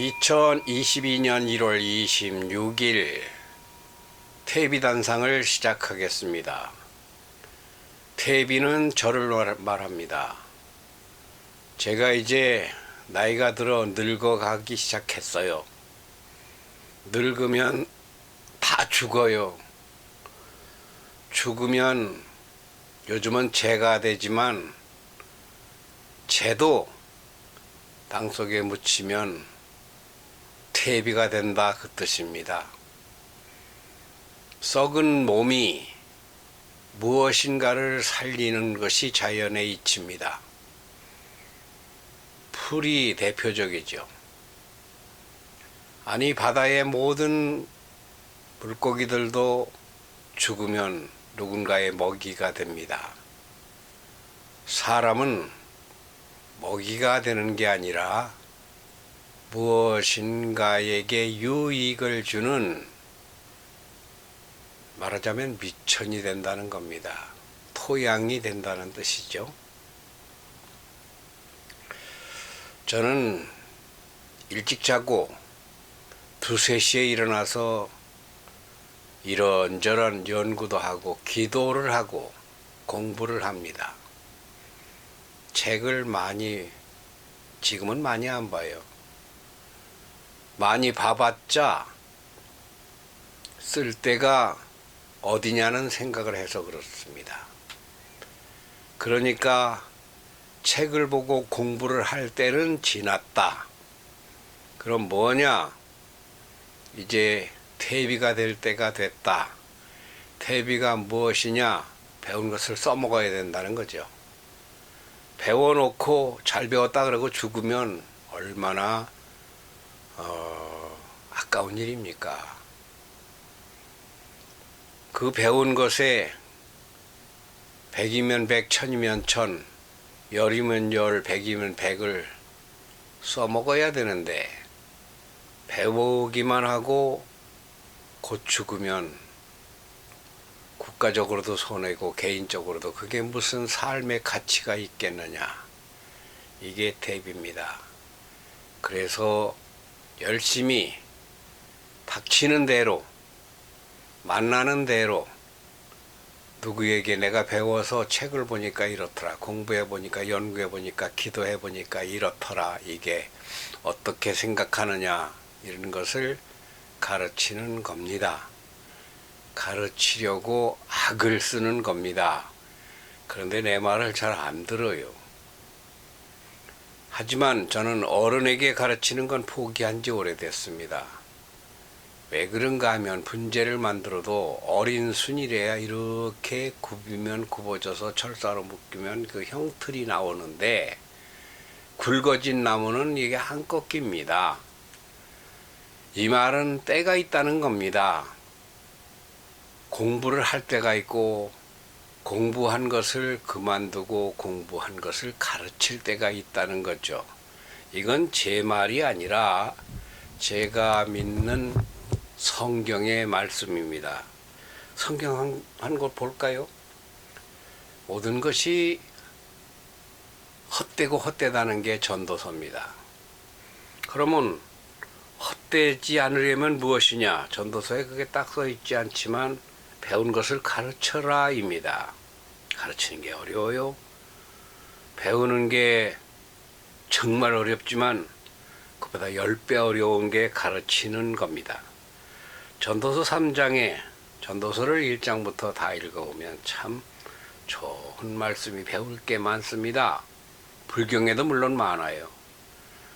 2022년 1월 26일 퇴비단상을 시작하겠습니다. 퇴비는 저를 말합니다. 제가 이제 나이가 들어 늙어가기 시작했어요. 늙으면 다 죽어요. 죽으면 요즘은 재가 되지만 재도 땅속에 묻히면 퇴비가 된다, 그 뜻입니다. 썩은 몸이 무엇인가를 살리는 것이 자연의 이치입니다. 풀이 대표적이죠. 아니, 바다의 모든 물고기들도 죽으면 누군가의 먹이가 됩니다. 사람은 먹이가 되는 게 아니라 무엇인가에게 유익을 주는, 말하자면 미천이 된다는 겁니다. 토양이 된다는 뜻이죠. 저는 일찍 자고 2, 3시에 일어나서 이런저런 연구도 하고 기도를 하고 공부를 합니다. 책을 지금은 많이 안 봐요. 많이 봐봤자 쓸 데가 어디냐는 생각을 해서 그렇습니다. 그러니까 책을 보고 공부를 할 때는 지났다. 그럼 뭐냐? 이제 퇴비가 될 때가 됐다. 퇴비가 무엇이냐? 배운 것을 써먹어야 된다는 거죠. 배워놓고 잘 배웠다 그러고 죽으면 얼마나 아까운 일입니까? 그 배운 것에 100이면 100, 1000이면 1000, 10이면 10, 100이면 100을 써먹어야 되는데 배우기만 하고 곧 죽으면 국가적으로도 손해고 개인적으로도 그게 무슨 삶의 가치가 있겠느냐. 이게 퇴비입니다. 그래서 열심히 닥치는 대로, 만나는 대로, 누구에게 내가 배워서 책을 보니까 이렇더라, 공부해 보니까, 연구해 보니까, 기도해 보니까 이렇더라, 이게 어떻게 생각하느냐, 이런 것을 가르치는 겁니다. 가르치려고 악을 쓰는 겁니다. 그런데 내 말을 잘 안 들어요. 하지만 저는 어른에게 가르치는 건 포기한 지 오래됐습니다. 왜 그런가 하면 분재를 만들어도 어린 순이래야 이렇게 굽이면 굽어져서 철사로 묶이면 그 형틀이 나오는데 굵어진 나무는 이게 안 꺾입니다. 이 말은 때가 있다는 겁니다. 공부를 할 때가 있고 공부한 것을 그만두고 공부한 것을 가르칠 때가 있다는 거죠. 이건 제 말이 아니라 제가 믿는 성경의 말씀입니다. 성경 한 것 볼까요? 모든 것이 헛되고 헛되다는 게 전도서입니다. 그러면 헛되지 않으려면 무엇이냐? 전도서에 그게 딱 써 있지 않지만 배운 것을 가르쳐라 입니다. 가르치는 게 어려워요. 배우는 게 정말 어렵지만 그보다 10배 어려운 게 가르치는 겁니다. 전도서 3장에 전도서를 1장부터 다 읽어보면 참 좋은 말씀이 배울 게 많습니다. 불경에도 물론 많아요.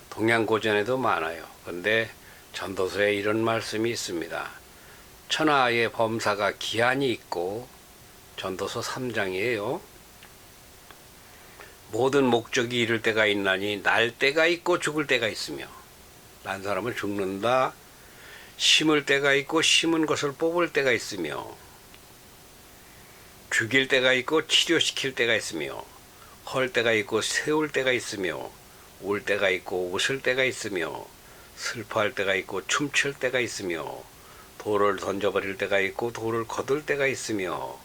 동양고전에도 많아요. 그런데 전도서에 이런 말씀이 있습니다. 천하의 범사가 기한이 있고, 전도서 3장이에요. 모든 목적이 이를 때가 있나니 날 때가 있고 죽을 때가 있으며, 난 사람은 죽는다. 심을 때가 있고 심은 것을 뽑을 때가 있으며, 죽일 때가 있고 치료시킬 때가 있으며, 헐 때가 있고 세울 때가 있으며, 울 때가 있고 웃을 때가 있으며, 슬퍼할 때가 있고 춤출 때가 있으며, 돌을 던져버릴 때가 있고 돌을 거둘 때가 있으며,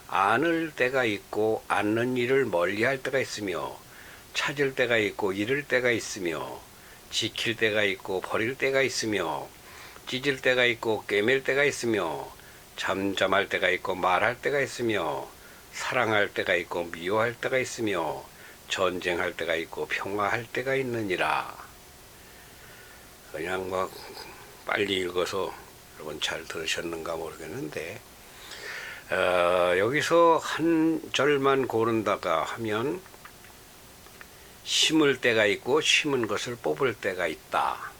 안을 때가 있고 않는 일을 멀리할 때가 있으며, 찾을 때가 있고 잃을 때가 있으며, 지킬 때가 있고 버릴 때가 있으며 찢을 때가 있고 꿰맬 때가 있으며 잠잠할 때가 있고 말할 때가 있으며 사랑할 때가 있고 미워할 때가 있으며 전쟁할 때가 있고 평화할 때가 있느니라. 그냥 막 빨리 읽어서 여러분 잘 들으셨는가 모르겠는데 여기서 한 절만 고른다가 하면 심을 때가 있고 심은 것을 뽑을 때가 있다.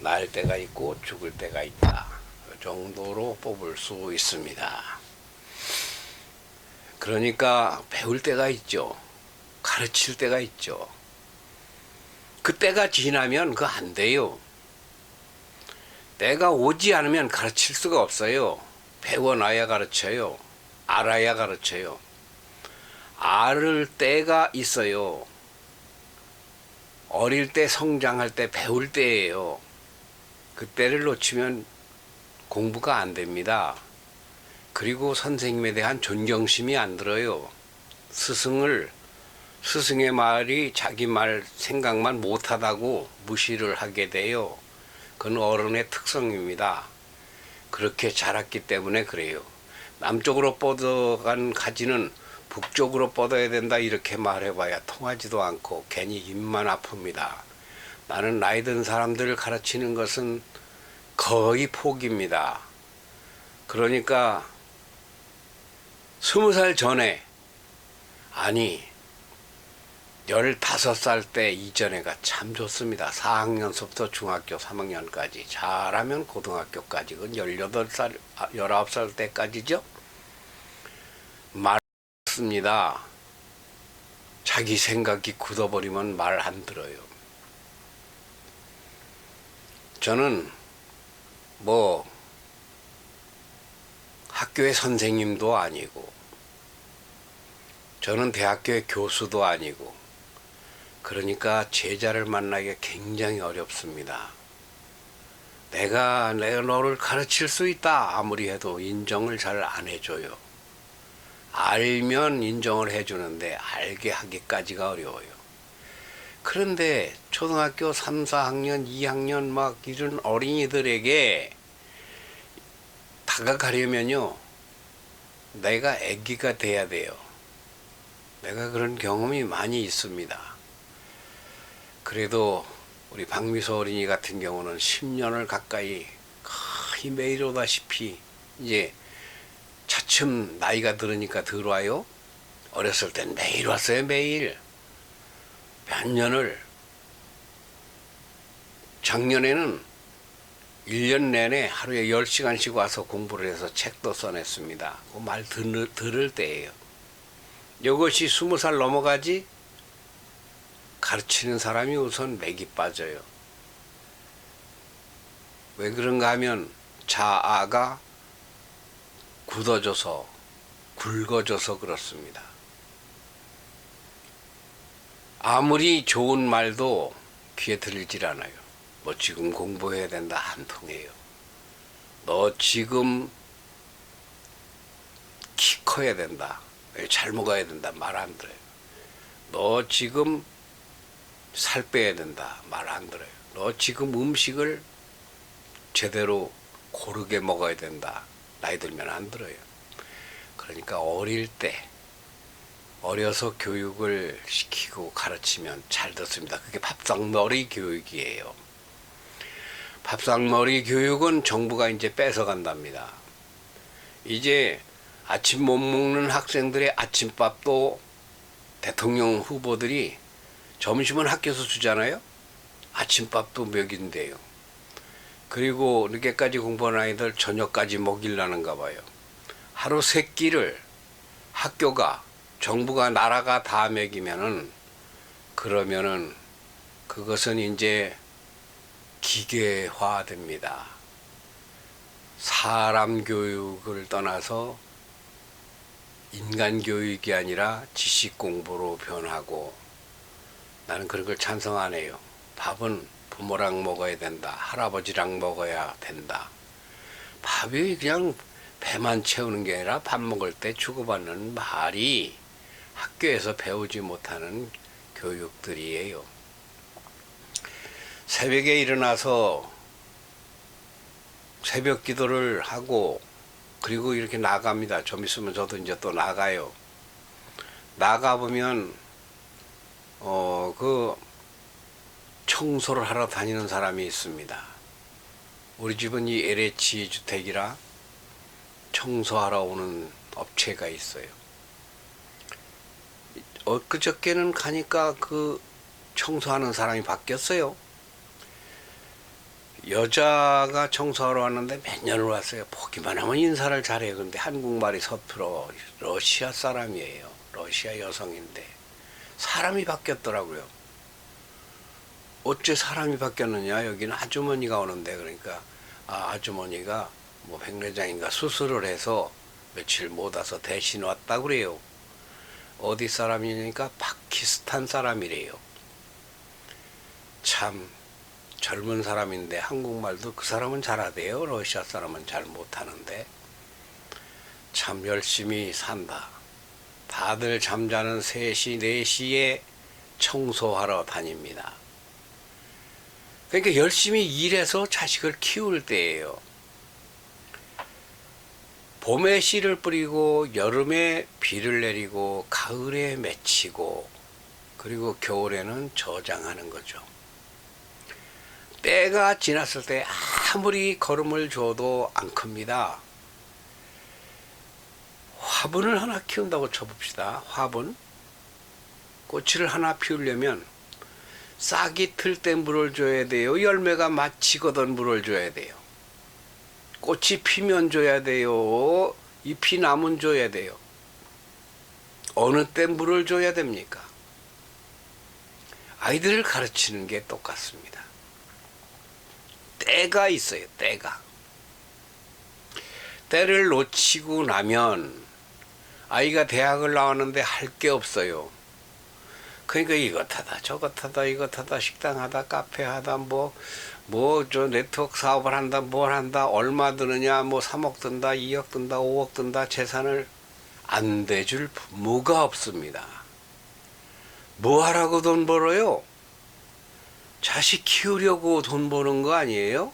날 때가 있고 죽을 때가 있다. 그 정도로 뽑을 수 있습니다. 그러니까 배울 때가 있죠. 가르칠 때가 있죠. 그 때가 지나면 그거 안 돼요. 때가 오지 않으면 가르칠 수가 없어요. 배워놔야 가르쳐요. 알아야 가르쳐요. 알을 때가 있어요. 어릴 때 성장할 때 배울 때예요. 그 때를 놓치면 공부가 안 됩니다. 그리고 선생님에 대한 존경심이 안 들어요. 스승의 말이 자기 말 생각만 못하다고 무시를 하게 돼요. 그건 어른의 특성입니다. 그렇게 자랐기 때문에 그래요. 남쪽으로 뻗어간 가지는 북쪽으로 뻗어야 된다 이렇게 말해봐야 통하지도 않고 괜히 입만 아픕니다. 나는 나이 든 사람들을 가르치는 것은 거의 포기입니다. 그러니까 20살 전에 아니 15살 때 이전에가 참 좋습니다. 4학년서부터 중학교 3학년까지 잘하면 고등학교까지 그건 18살, 19살 때까지죠. 말습니다. 자기 생각이 굳어버리면 말 안 들어요. 저는 학교의 선생님도 아니고 저는 대학교의 교수도 아니고 그러니까 제자를 만나기가 굉장히 어렵습니다. 내가 너를 가르칠 수 있다 아무리 해도 인정을 잘 안 해줘요. 알면 인정을 해주는데 알게 하기까지가 어려워요. 그런데 초등학교 3, 4학년, 2학년 막 이런 어린이들에게 다가가려면요 내가 아기가 돼야 돼요. 내가 그런 경험이 많이 있습니다. 그래도 우리 박미소 어린이 같은 경우는 10년을 가까이 거의 매일 오다시피 이제 차츰 나이가 들으니까 들어와요. 어렸을 땐 매일 왔어요. 매일 몇 년을. 작년에는 1년 내내 하루에 10시간씩 와서 공부를 해서 책도 써냈습니다. 그 말 들을 때예요. 이것이 20살 넘어가지 가르치는 사람이 우선 맥이 빠져요. 왜 그런가 하면 자아가 굳어져서 굵어져서 그렇습니다. 아무리 좋은 말도 귀에 들리질 않아요. 뭐 지금 공부해야 된다 안 통해요. 너 지금 키 커야 된다. 잘 먹어야 된다 말 안 들어요. 너 지금 살 빼야 된다 말 안 들어요. 너 지금 음식을 제대로 고르게 먹어야 된다 나이 들면 안 들어요. 그러니까 어릴 때 어려서 교육을 시키고 가르치면 잘 듣습니다. 그게 밥상머리 교육이에요. 밥상머리 교육은 정부가 이제 뺏어간답니다. 이제 아침 못 먹는 학생들의 아침밥도 대통령 후보들이 점심은 학교에서 주잖아요. 아침밥도 먹인대요. 그리고 늦게까지 공부하는 아이들 저녁까지 먹이려는가 봐요. 하루 3끼를 학교가 정부가 나라가 다 먹이면은 그러면은 그것은 이제 기계화됩니다. 사람 교육을 떠나서 인간 교육이 아니라 지식 공부로 변하고 나는 그런 걸 찬성 안 해요. 밥은 부모랑 먹어야 된다. 할아버지랑 먹어야 된다. 밥이 그냥 배만 채우는 게 아니라 밥 먹을 때 주고받는 말이 학교에서 배우지 못하는 교육들이에요. 새벽에 일어나서 새벽 기도를 하고 그리고 이렇게 나갑니다. 좀 있으면 저도 이제 또 나가요. 나가보면 그 청소를 하러 다니는 사람이 있습니다. 우리 집은 이 LH 주택이라 청소하러 오는 업체가 있어요. 엊그저께는 가니까 그 청소하는 사람이 바뀌었어요. 여자가 청소하러 왔는데 몇 년을 왔어요. 보기만 하면 인사를 잘해요. 근데 한국말이 서툴어. 러시아 사람이에요. 러시아 여성인데 사람이 바뀌었더라고요. 어째 사람이 바뀌었느냐. 여기는 아주머니가 오는데 그러니까 아주머니가 뭐 백내장인가 수술을 해서 며칠 못 와서 대신 왔다 그래요. 어디 사람이니까 파키스탄 사람이래요. 참 젊은 사람인데 한국말도 그 사람은 잘하대요. 러시아 사람은 잘 못하는데 참 열심히 산다. 다들 잠자는 3시, 4시에 청소하러 다닙니다. 그러니까 열심히 일해서 자식을 키울 때예요. 봄에 씨를 뿌리고 여름에 비를 내리고 가을에 맺히고 그리고 겨울에는 저장하는 거죠. 때가 지났을 때 아무리 걸음을 줘도 안 큽니다. 화분을 하나 키운다고 쳐봅시다. 화분. 꽃을 하나 피우려면 싹이 틀 때 물을 줘야 돼요. 열매가 맺히거든 물을 줘야 돼요. 꽃이 피면 줘야 돼요. 잎이 나면 줘야 돼요. 어느 때 물을 줘야 됩니까? 아이들을 가르치는 게 똑같습니다. 때가 있어요. 때가. 때를 놓치고 나면 아이가 대학을 나왔는데 할 게 없어요. 그러니까 이것 하다 저것 하다 이것 하다 식당 하다 카페 하다 뭐 저 네트워크 사업을 한다 뭘 한다 얼마 드느냐 뭐 3억 든다 2억 든다 5억 든다 재산을 안 대줄 부모가 없습니다. 뭐 하라고 돈 벌어요? 자식 키우려고 돈 버는 거 아니에요?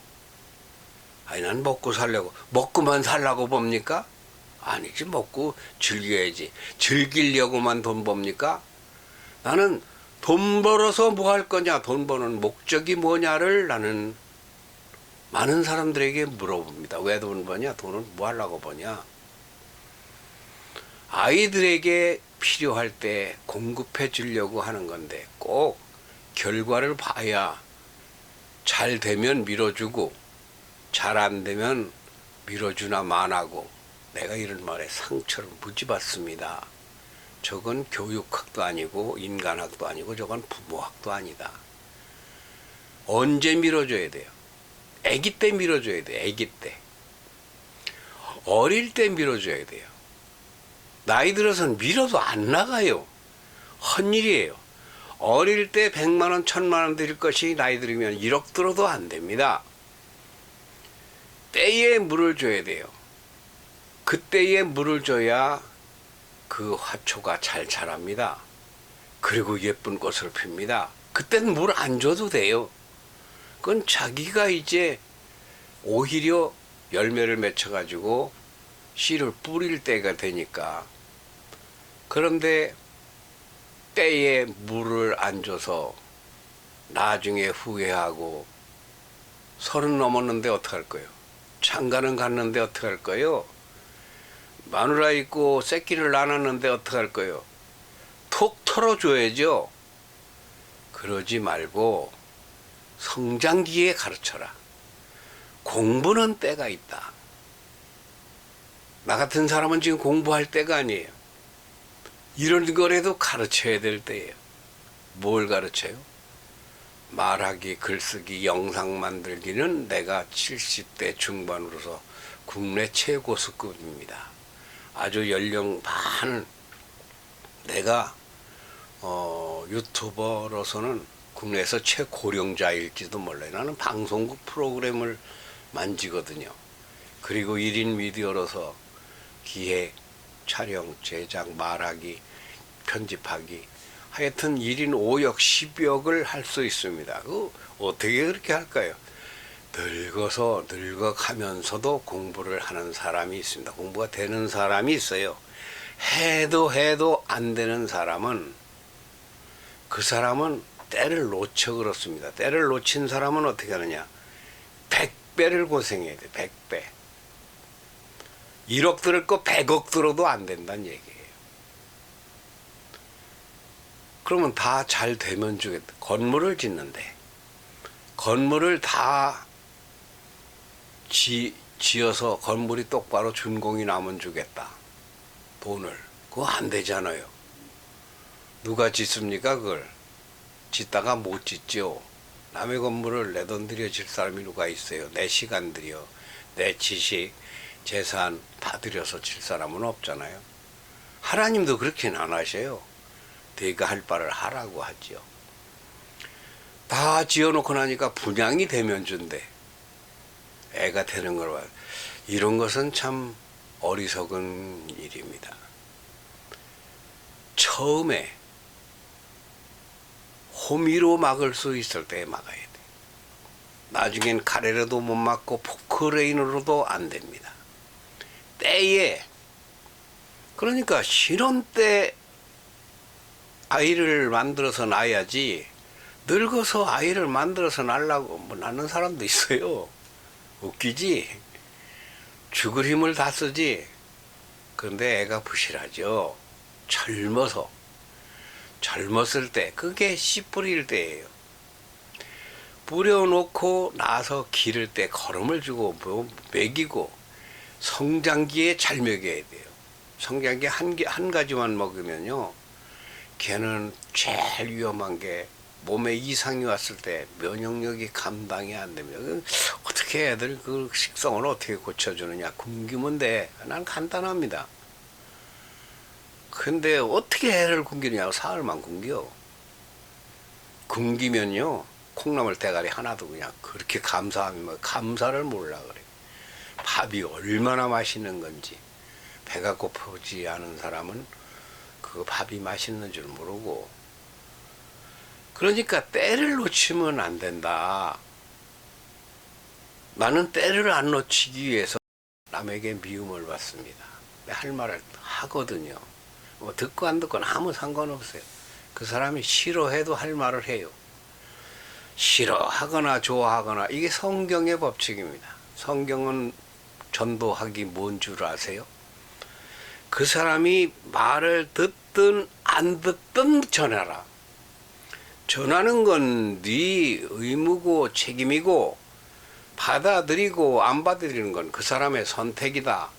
아니 난 먹고 살려고 먹고만 살라고 봅니까? 아니지 먹고 즐겨야지. 즐기려고만 돈 법니까? 나는 돈 벌어서 뭐 할 거냐 돈 버는 목적이 뭐냐를 나는 많은 사람들에게 물어봅니다. 왜 돈 버냐? 돈은 뭐 하려고 버냐? 아이들에게 필요할 때 공급해 주려고 하는 건데 꼭 결과를 봐야 잘 되면 밀어주고 잘 안 되면 밀어주나 마나고 내가 이런 말에 상처를 무지 받습니다. 저건 교육학도 아니고 인간학도 아니고 저건 부모학도 아니다. 언제 밀어줘야 돼요? 아기 때 밀어줘야 돼요. 아기 때. 어릴 때 밀어줘야 돼요. 나이 들어서는 밀어도 안 나가요. 헛일이에요. 어릴 때 100만 원, 1000만 원 드릴 것이 나이 들으면 1억 들어도 안 됩니다. 때에 물을 줘야 돼요. 그때에 물을 줘야 그 화초가 잘 자랍니다. 그리고 예쁜 꽃을 핍니다. 그때는 물 안 줘도 돼요. 그건 자기가 이제 오히려 열매를 맺혀가지고 씨를 뿌릴 때가 되니까. 그런데 때에 물을 안 줘서 나중에 후회하고 30 넘었는데 어떡할 거예요? 장가는 갔는데 어떡할 거예요? 마누라 있고 새끼를 낳았는데 어떡할 거예요? 톡 털어줘야죠. 그러지 말고 성장기에 가르쳐라. 공부는 때가 있다. 나 같은 사람은 지금 공부할 때가 아니에요. 이런 거라도 가르쳐야 될 때예요. 뭘 가르쳐요? 말하기, 글쓰기, 영상 만들기는 내가 70대 중반으로서 국내 최고수급입니다. 아주 연령 많은 내가 유튜버로서는 국내에서 최고령자일지도 몰라요. 나는 방송국 프로그램을 만지거든요. 그리고 1인 미디어로서 기획, 촬영, 제작, 말하기, 편집하기 하여튼 1인 5역 10역을 할 수 있습니다. 그 어떻게 그렇게 할까요? 늙어가면서도 공부를 하는 사람이 있습니다. 공부가 되는 사람이 있어요. 해도 안 되는 사람은, 그 사람은 때를 놓쳐 그렇습니다. 때를 놓친 사람은 어떻게 하느냐? 100배를 고생해야 돼. 100배. 1억 들을 거 100억 들어도 안 된다는 얘기예요. 그러면 다 잘 되면 주겠다. 건물을 짓는데 건물을 다 지어서 건물이 똑바로 준공이 나면 주겠다. 돈을. 그거 안 되잖아요. 누가 짓습니까 그걸? 짓다가 못 짓죠. 남의 건물을 내 돈 들여 질 사람이 누가 있어요. 내 시간 들여, 내 지식, 재산 다 들여서 질 사람은 없잖아요. 하나님도 그렇게는 안 하셔요. 내가 할 바를 하라고 하죠. 다 지어놓고 나니까 분양이 되면 준대. 애가 되는 걸 봐요. 이런 것은 참 어리석은 일입니다. 처음에 호미로 막을 수 있을 때 막아야 돼. 나중엔 가래로도 못 막고 포크레인으로도 안 됩니다. 때에, 그러니까 신혼 때 아이를 만들어서 낳아야지, 늙어서 아이를 만들어서 낳으려고 뭐 낳는 사람도 있어요. 웃기지? 죽을 힘을 다 쓰지. 그런데 애가 부실하죠. 젊었을 때, 그게 씨 뿌릴 때예요. 뿌려놓고 나서 기를 때 걸음을 주고 뭐 먹이고, 성장기에 잘 먹여야 돼요. 성장기 한 가지만 먹으면요, 걔는 제일 위험한 게 몸에 이상이 왔을 때 면역력이 감당이 안 됩니다. 어떻게 애들 그 식성을 어떻게 고쳐주느냐? 굶기면 돼. 난 간단합니다. 근데 어떻게 애를 굶기느냐고 사흘만 굶겨. 굶기면요, 콩나물 대가리 하나도 그냥 그렇게 감사하면 감사를 몰라 그래. 밥이 얼마나 맛있는 건지. 배가 고프지 않은 사람은 그 밥이 맛있는 줄 모르고. 그러니까 때를 놓치면 안 된다. 나는 때를 안 놓치기 위해서 남에게 미움을 받습니다. 할 말을 하거든요. 뭐 듣고 안 듣고는 아무 상관없어요. 그 사람이 싫어해도 할 말을 해요. 싫어하거나 좋아하거나, 이게 성경의 법칙입니다. 성경은 전도하기 뭔 줄 아세요? 그 사람이 말을 듣든 안 듣든 전하라. 전하는 건 네 의무고 책임이고, 받아들이고 안 받아들이는 건 그 사람의 선택이다.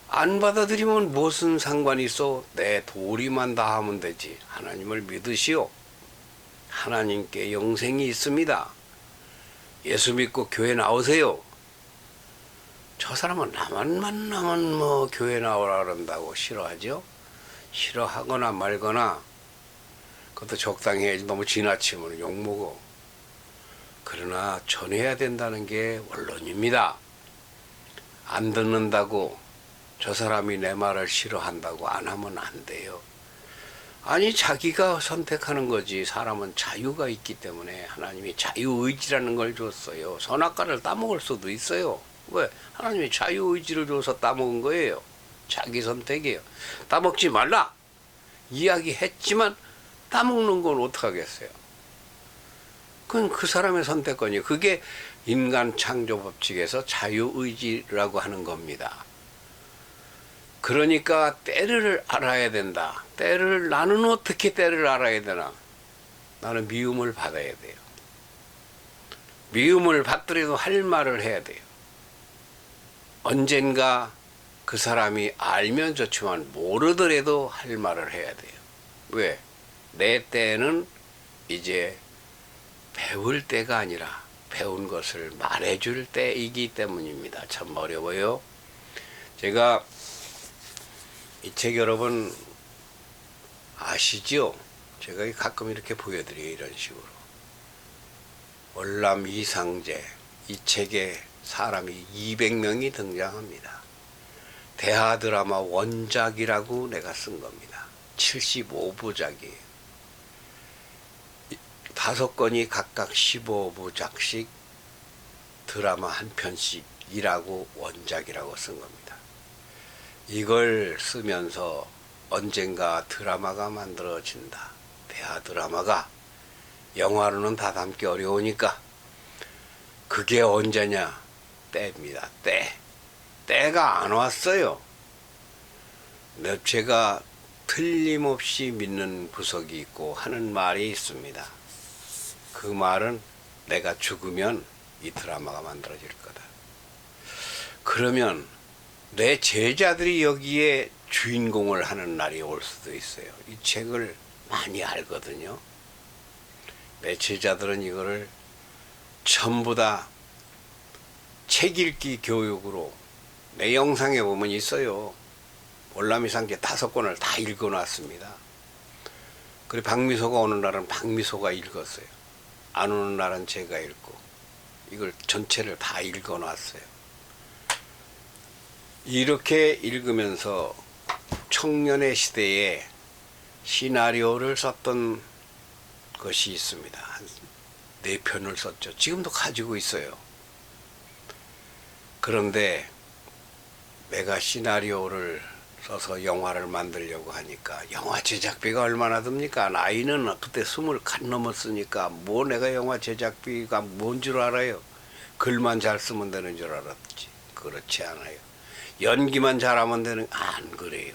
안 받아들이면 무슨 상관이 있어? 내 도리만 다 하면 되지. 하나님을 믿으시오. 하나님께 영생이 있습니다. 예수 믿고 교회 나오세요. 저 사람은 나만 만나면 뭐 교회 나오라 그런다고 싫어하죠? 싫어하거나 말거나, 그것도 적당히 해야지. 너무 지나치면 욕먹어. 그러나 전해야 된다는 게 원론입니다. 안 듣는다고, 저 사람이 내 말을 싫어한다고 안 하면 안 돼요. 아니, 자기가 선택하는 거지. 사람은 자유가 있기 때문에 하나님이 자유의지라는 걸 줬어요. 선악과를 따먹을 수도 있어요. 왜? 하나님이 자유의지를 줘서 따먹은 거예요. 자기 선택이에요. 따먹지 말라 이야기했지만 따먹는 건 어떡하겠어요? 그건 그 사람의 선택권이에요. 그게 인간 창조 법칙에서 자유의지라고 하는 겁니다. 그러니까 때를 알아야 된다. 나는 어떻게 때를 알아야 되나? 나는 미움을 받아야 돼요. 미움을 받더라도 할 말을 해야 돼요. 언젠가 그 사람이 알면 좋지만 모르더라도 할 말을 해야 돼요. 왜? 내 때는 이제 배울 때가 아니라 배운 것을 말해줄 때이기 때문입니다. 참 어려워요. 제가 이 책 여러분 아시죠? 제가 가끔 이렇게 보여드려요. 이런 식으로. 월남 이상제, 이 책에 사람이 200명이 등장합니다. 대하 드라마 원작이라고 내가 쓴 겁니다. 75부작이에요. 5건이 각각 15부작씩 드라마 한 편씩이라고 원작이라고 쓴 겁니다. 이걸 쓰면서 언젠가 드라마가 만들어진다. 대하 드라마가 영화로는 다 담기 어려우니까 그게 언제냐? 때입니다. 때가 안 왔어요. 제가 틀림없이 믿는 구석이 있고 하는 말이 있습니다. 그 말은 내가 죽으면 이 드라마가 만들어질 거다. 그러면 내 제자들이 여기에 주인공을 하는 날이 올 수도 있어요. 이 책을 많이 알거든요. 내 제자들은 이거를 전부 다 책 읽기 교육으로 내 영상에 보면 있어요. 월남이상제 5권을 다 읽어놨습니다. 그리고 박미소가 오는 날은 박미소가 읽었어요. 안 오는 날은 제가 읽고 이걸 전체를 다 읽어놨어요. 이렇게 읽으면서 청년의 시대에 시나리오를 썼던 것이 있습니다. 한 4편을 썼죠. 지금도 가지고 있어요. 그런데 내가 시나리오를 써서 영화를 만들려고 하니까 영화 제작비가 얼마나 듭니까? 나이는 그때 20 갓 넘었으니까 뭐 내가 영화 제작비가 뭔 줄 알아요? 글만 잘 쓰면 되는 줄 알았지. 그렇지 않아요. 연기만 잘하면 되는, 안 그래요.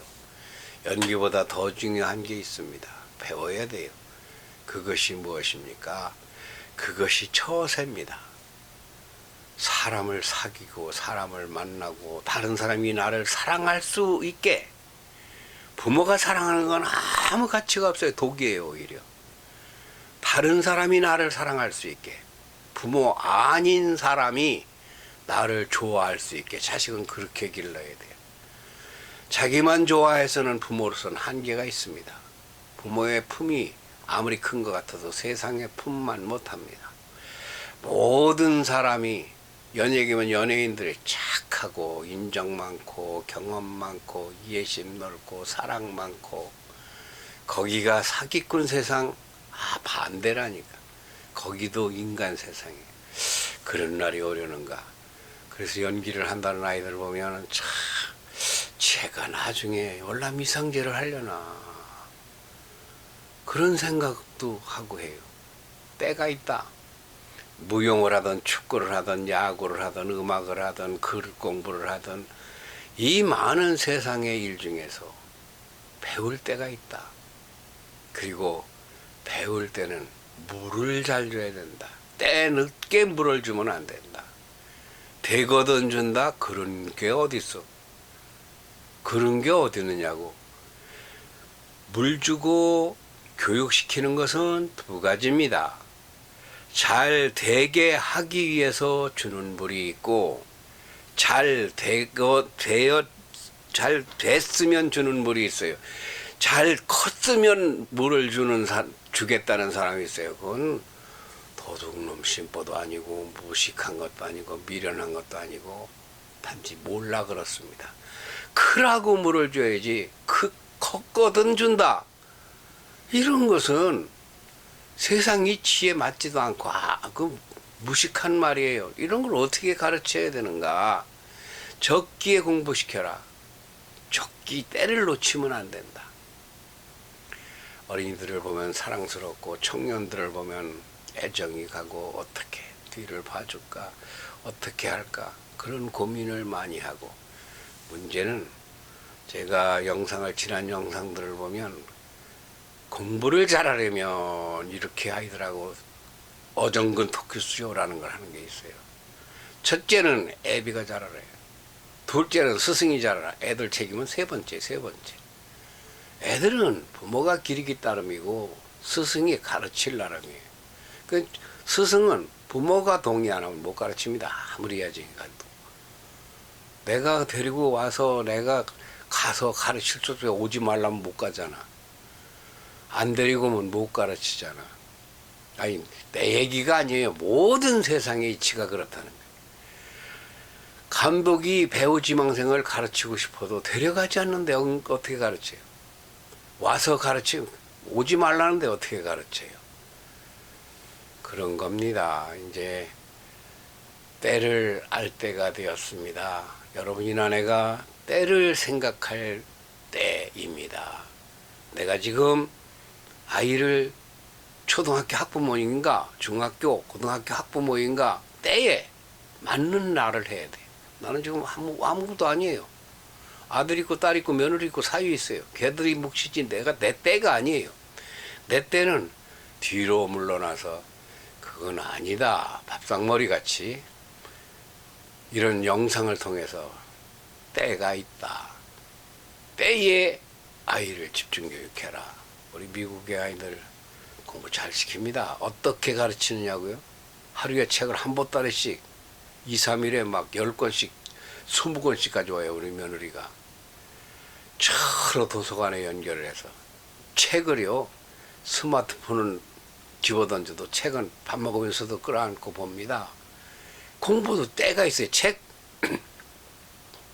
연기보다 더 중요한 게 있습니다. 배워야 돼요. 그것이 무엇입니까? 그것이 처세입니다. 사람을 사귀고 사람을 만나고 다른 사람이 나를 사랑할 수 있게. 부모가 사랑하는 건 아무 가치가 없어요. 독이에요. 오히려. 다른 사람이 나를 사랑할 수 있게, 부모 아닌 사람이 나를 좋아할 수 있게 자식은 그렇게 길러야 돼요. 자기만 좋아해서는 부모로서는 한계가 있습니다. 부모의 품이 아무리 큰 것 같아도 세상의 품만 못합니다. 모든 사람이, 연예계면 연예인들이 착하고 인정 많고 경험 많고 이해심 넓고 사랑 많고, 거기가 사기꾼 세상, 반대라니까. 거기도 인간 세상에 그런 날이 오려는가. 그래서 연기를 한다는 아이들 보면 참, 제가 나중에 월남이상제를 하려나 그런 생각도 하고 해요. 때가 있다. 무용을 하든 축구를 하든 야구를 하든 음악을 하든 글 공부를 하든 이 많은 세상의 일 중에서 배울 때가 있다. 그리고 배울 때는 물을 잘 줘야 된다. 때 늦게 물을 주면 안 된다. 되거든 준다. 그런 게 어딨어. 그런 게 어디 있느냐고. 물 주고 교육시키는 것은 2가지입니다. 잘 되게 하기 위해서 주는 물이 있고, 잘 됐으면 주는 물이 있어요. 잘 컸으면 물을 주겠다는 사람이 있어요. 그건 도둑놈 심보도 아니고 무식한 것도 아니고 미련한 것도 아니고 단지 몰라 그렇습니다. 크라고 물을 줘야지 컸거든 준다. 이런 것은 세상 이치에 맞지도 않고 그 무식한 말이에요. 이런 걸 어떻게 가르쳐야 되는가. 적기에 공부시켜라. 적기 때를 놓치면 안 된다. 어린이들을 보면 사랑스럽고 청년들을 보면 애정이 가고 어떻게 뒤를 봐줄까, 어떻게 할까, 그런 고민을 많이 하고, 문제는 제가 지난 영상들을 보면 공부를 잘하려면 이렇게 아이들하고 어정근 토크 수요라는 걸 하는 게 있어요. 첫째는 애비가 잘 알아요. 둘째는 스승이 잘 알아. 애들 책임은 세 번째. 애들은 부모가 기르기 따름이고 스승이 가르칠 나름이에요. 그 스승은 부모가 동의 안 하면 못 가르칩니다. 아무리 야지가. 내가 데리고 와서 내가 가서 가르칠 수 없어요. 오지 말라면 못 가잖아. 안 데리고 오면 못 가르치잖아. 아니, 내 얘기가 아니에요. 모든 세상의 이치가 그렇다는 거예요. 감독이 배우 지망생을 가르치고 싶어도 데려가지 않는데 어떻게 가르쳐요? 와서 가르치면 오지 말라는데 어떻게 가르쳐요? 그런 겁니다. 이제 때를 알 때가 되었습니다. 여러분이나 내가 때를 생각할 때입니다. 내가 지금 아이를 초등학교 학부모인가 중학교 고등학교 학부모인가 때에 맞는 날을 해야 돼. 나는 지금 아무것도 아니에요. 아들 있고 딸 있고 며느리 있고 사위 있어요. 걔들이 몫이지 내가 내 때가 아니에요. 내 때는 뒤로 물러나서 그건 아니다. 밥상머리 같이 이런 영상을 통해서 때가 있다. 때에 아이를 집중 교육해라. 우리 미국의 아이들 공부 잘 시킵니다. 어떻게 가르치느냐고요? 하루에 책을 한 보따리씩 2, 3일에 막 10권씩 20권씩 가져와요. 우리 며느리가 차로 도서관에 연결을 해서 책을요. 스마트폰은 집어던져도 책은 밥 먹으면서도 끌어안고 봅니다. 공부도 때가 있어요. 책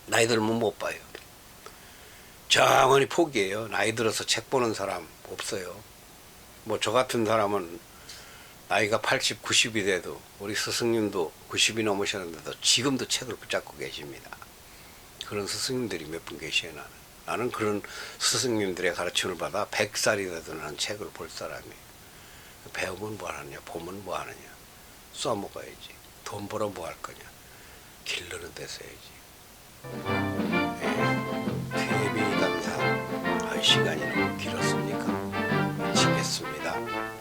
나이 들면 못 봐요. 정원히 포기해요. 나이 들어서 책 보는 사람 없어요. 뭐 저 같은 사람은 나이가 80, 90이 돼도 우리 스승님도 90이 넘으셨는데도 지금도 책을 붙잡고 계십니다. 그런 스승님들이 몇 분 계셔요. 나는 그런 스승님들의 가르침을 받아 100살이 돼도 나는 책을 볼 사람이에요. 배우면 뭐 하느냐, 보면 뭐 하느냐, 써먹어야지. 돈 벌어 뭐 할 거냐, 길르는 데 써야지. TV 감사. 시간이 너무 길었습니까? 마치겠습니다.